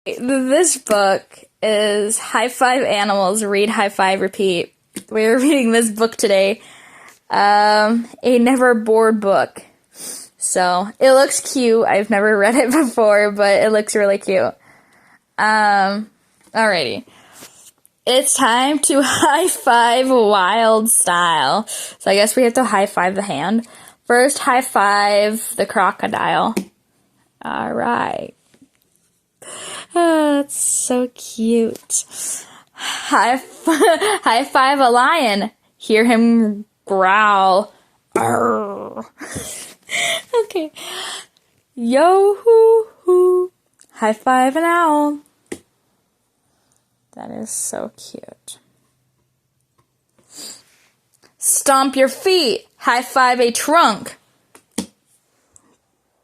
This book is High Five Animals, Read, High Five, Repeat. We're reading this book today. A never bored book. So, it looks cute. I've never read it before, but it looks really cute. Alrighty. It's time to high five wild style. So I guess we have to high five the hand. First, high five the crocodile. Alright. Oh, that's so cute. High five a lion. Hear him growl. Arr. Okay. Yo hoo hoo. High five an owl. That is so cute. Stomp your feet. High five a trunk.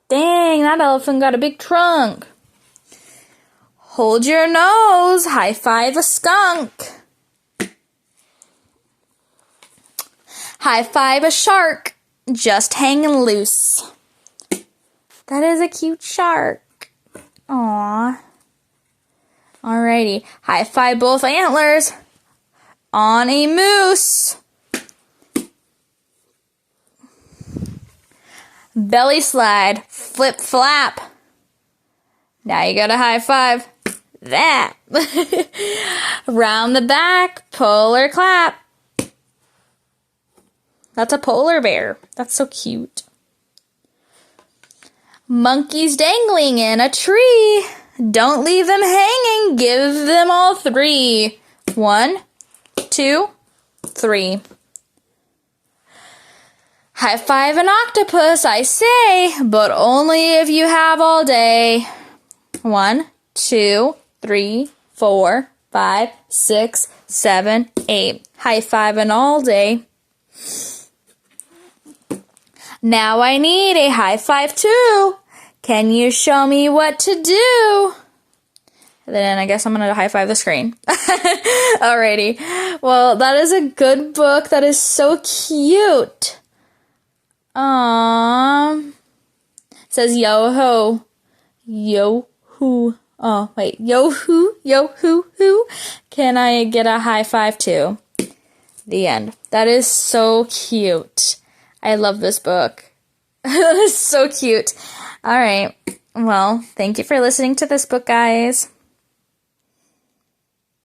Dang, that elephant got a big trunk. Hold your nose. High five a skunk. High five a shark. Just hanging loose. That is a cute shark. Aww. Alrighty. High five both antlers on a moose. Belly slide. Flip flap. Now you gotta high five that. Round the back. Polar clap. That's a polar bear. That's so cute. Monkeys dangling in a tree. Don't leave them hanging. Give them all three. 1, 2, 3. High five an octopus, I say, but only if you have all day. 1, 2, 3, 4, 5, 6, 7, 8. High five an all day. Now I need a high five too. Can you show me what to do? Then I guess I'm going to high five the screen. Alrighty. Well, that is a good book. That is so cute. It says yo ho. Yo hoo. Oh, wait. Yo hoo. Yo hoo hoo. Can I get a high five too? The end. That is so cute. I love this book. That is so cute. Alright. Well, thank you for listening to this book, guys.